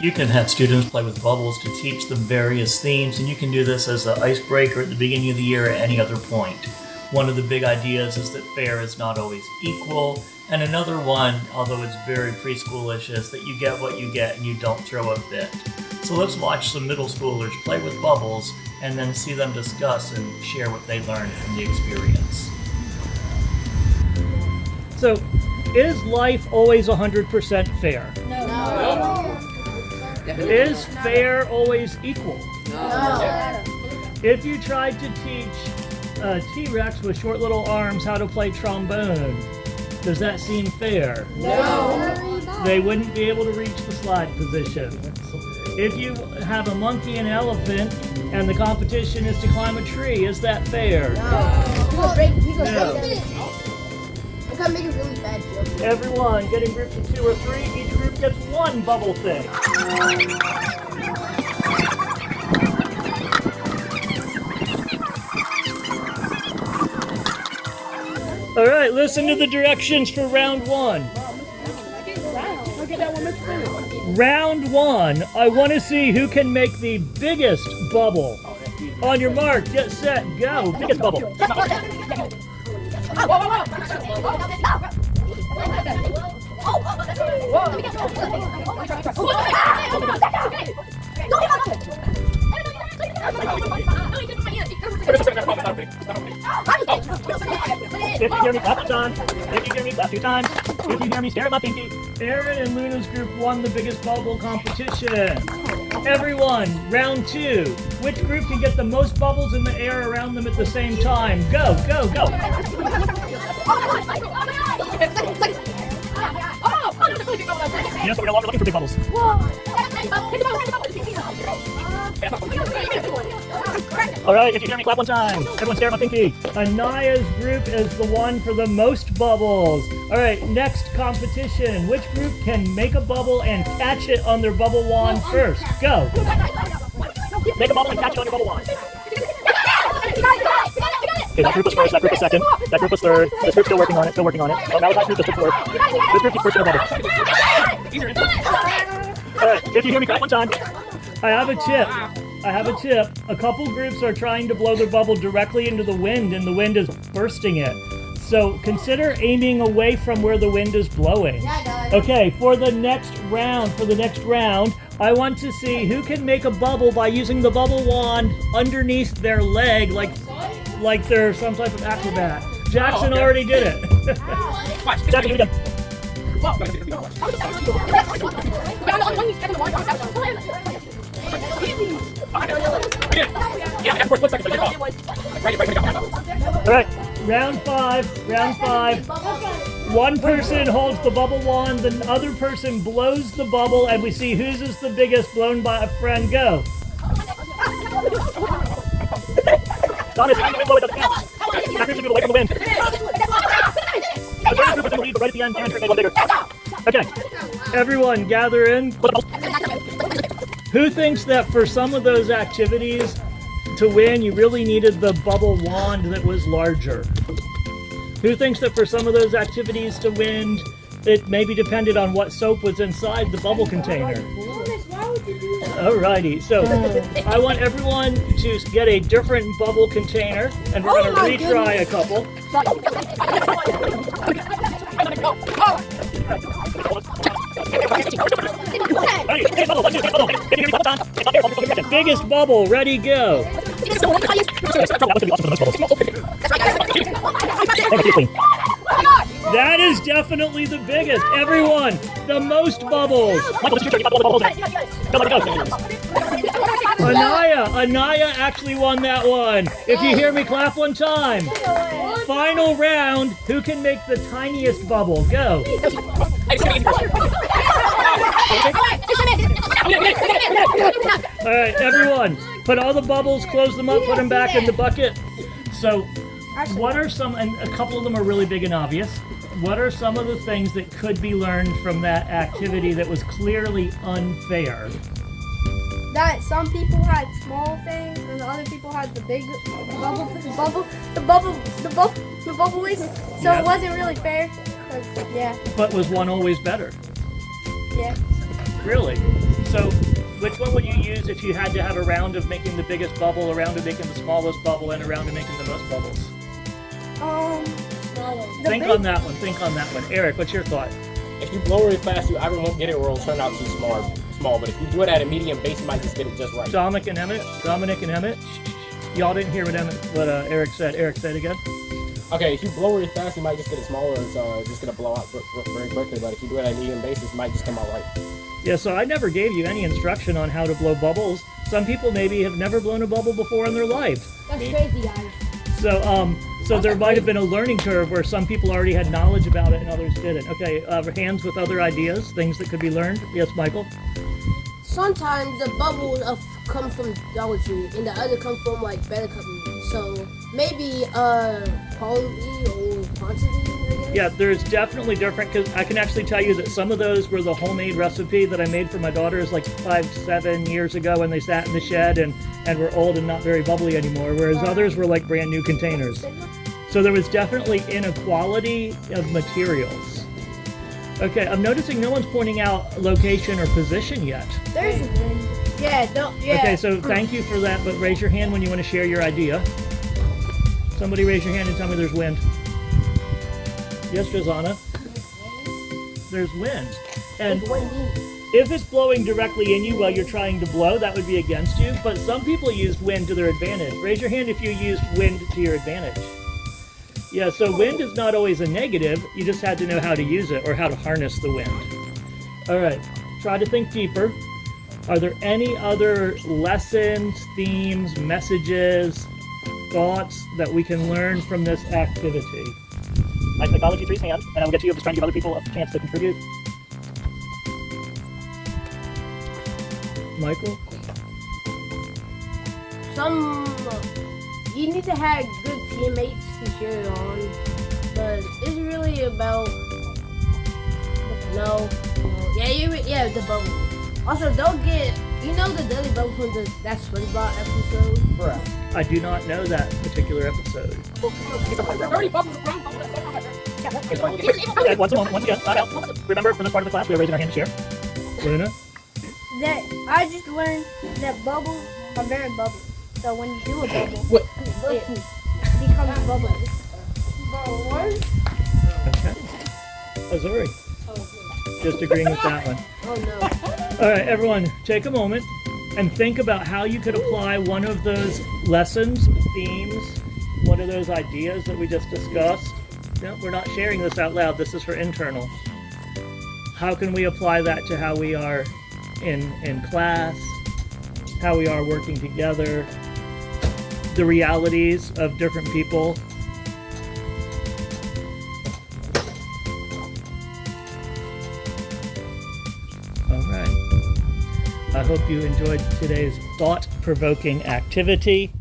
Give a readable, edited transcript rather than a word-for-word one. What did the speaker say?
You can have students play with bubbles to teach them various themes, and you can do this as an icebreaker at the beginning of the year or at any other point. One of the big ideas is that fair is not always equal, and another one, although it's very preschoolish, is that you get what you get and you don't throw a fit. So let's watch some middle schoolers play with bubbles and then see them discuss and share what they learned from the experience. So, is life always 100% fair? No. Is fair always equal? No. If you tried to teach a T-Rex with short little arms how to play trombone, does that seem fair? No. They wouldn't be able to reach the slide position. If you have a monkey and an elephant and the competition is to climb a tree, is that fair? He goes break No. it. I'm gonna make a really bad joke. Everyone, get in groups of 2 or 3, each group gets 1 bubble thing. All right, listen to the directions for round 1. Round 1, I want to see who can make the biggest bubble. On your mark, get set, go. Biggest bubble. If you hear me, clap once. If you hear me, clap 2 times. If you hear me, stare at my pinky. Aaron and Luna's group won the biggest bubble competition. Everyone, round 2. Which group can get the most bubbles in the air around them at the same time? Go, go, go. Yes, we're no longer looking for big bubbles. All right, if you hear me, clap 1 time. Everyone stare at my pinky. Anaya's group is the one for the most bubbles. All right, next competition. Which group can make a bubble and catch it on their bubble wand first? Go. Make a bubble and catch it on your bubble wand. Okay, that group was first, that group was second, that group was third, this group's still working on it. Oh, Malachi's group is fourth. This group keeps pushing the bubble. Alright, if you hear me, clap 1 time. I have a tip. A couple groups are trying to blow their bubble directly into the wind, and the wind is bursting it. So consider aiming away from where the wind is blowing. Okay, for the next round, I want to see who can make a bubble by using the bubble wand underneath their leg, like they're some type of acrobat. Jackson already did it. Jackson, do it again. All right, round 5. One person holds the bubble wand, the other person blows the bubble, and we see whose is the biggest blown by a friend. Go. Thomas, how do you blow it? Doesn't count. That group's away from the wind. The third group is in the lead, but right at the end, Aaron's made one bigger. Okay, everyone gather in. Who thinks that for some of those activities to win, you really needed the bubble wand that was larger? Who thinks that for some of those activities to win, it maybe depended on what soap was inside the bubble container? Alrighty, so I want everyone to get a different bubble container, and we're going to retry a couple. Biggest bubble, ready, go. That is definitely the biggest. Everyone, the most bubbles. Anaya actually won that one. If you hear me, clap 1 time. Final round, who can make the tiniest bubble? Go. All right, everyone, put all the bubbles, close them up, put them back in the bucket. So, what are some, and a couple of them are really big and obvious, what are some of the things that could be learned from that activity that was clearly unfair? That some people had small things and the other people had the big bubble wings. So Yeah. it wasn't really fair. 'Cause, yeah. But was one always better? Yeah. Really? So, which one would you use if you had to have a round of making the biggest bubble, a round of making the smallest bubble, and a round of making the most bubbles? The Think big- on that one. Think on that one. Eric, what's your thought? If you blow really fast, you either won't get it or it'll turn out too small. But if you do it at a medium base, you might just get it just right. Dominic and Emmett. Y'all didn't hear what Eric said. Eric, say it again. Okay, if you blow really fast, you might just get it smaller. It's just gonna blow out very quickly. But if you do it at a medium basis, it might just come out right. Yeah, so I never gave you any instruction on how to blow bubbles. Some people maybe have never blown a bubble before in their life. That's crazy, guys. So there might have been a learning curve where some people already had knowledge about it and others didn't. Okay, hands with other ideas, things that could be learned. Yes, Michael? Sometimes the bubbles come from Dollar Tree, and the other come from like better companies. So maybe quality or quantity, I guess. Yeah, there's definitely different, because I can actually tell you that some of those were the homemade recipe that I made for my daughters like 5-7 years ago when they sat in the shed and were old and not very bubbly anymore, whereas others were like brand new containers. So there was definitely inequality of materials. Okay, I'm noticing no one's pointing out location or position yet. There's wind. Yeah, don't. Yeah. Okay, so thank you for that, but raise your hand when you want to share your idea. Somebody raise your hand and tell me there's wind. Yes, Jazana? There's wind. And It's windy. if it's blowing directly in you while you're trying to blow, that would be against you, but some people used wind to their advantage. Raise your hand if you used wind to your advantage. Yeah, so wind is not always a negative, you just had to know how to use it or how to harness the wind. All right, try to think deeper. Are there any other lessons, themes, messages, thoughts that we can learn from this activity? I acknowledge you three's hand, and I will get to you. I'm just trying to give other people a chance to contribute. Michael? You need to have good teammates to cheer it on, but it's really about yeah, the bubble. Also, don't get the Daily Bubble from that SpongeBob episode. Bruh. I do not know that particular episode. Okay, once again, not out. Remember, for this part of the class, we are raising our hand to share. Luna? That I just learned that bubbles are very bubbly. So when you do a bubble, What? it becomes bubbles. Okay. Azuri? Just agreeing with that one. Oh no. All right, everyone, take a moment and think about how you could apply one of those lessons, themes, one of those ideas that we just discussed. No, we're not sharing this out loud. This is for internal. How can we apply that to how we are in class, how we are working together, the realities of different people? All right. I hope you enjoyed today's thought-provoking activity.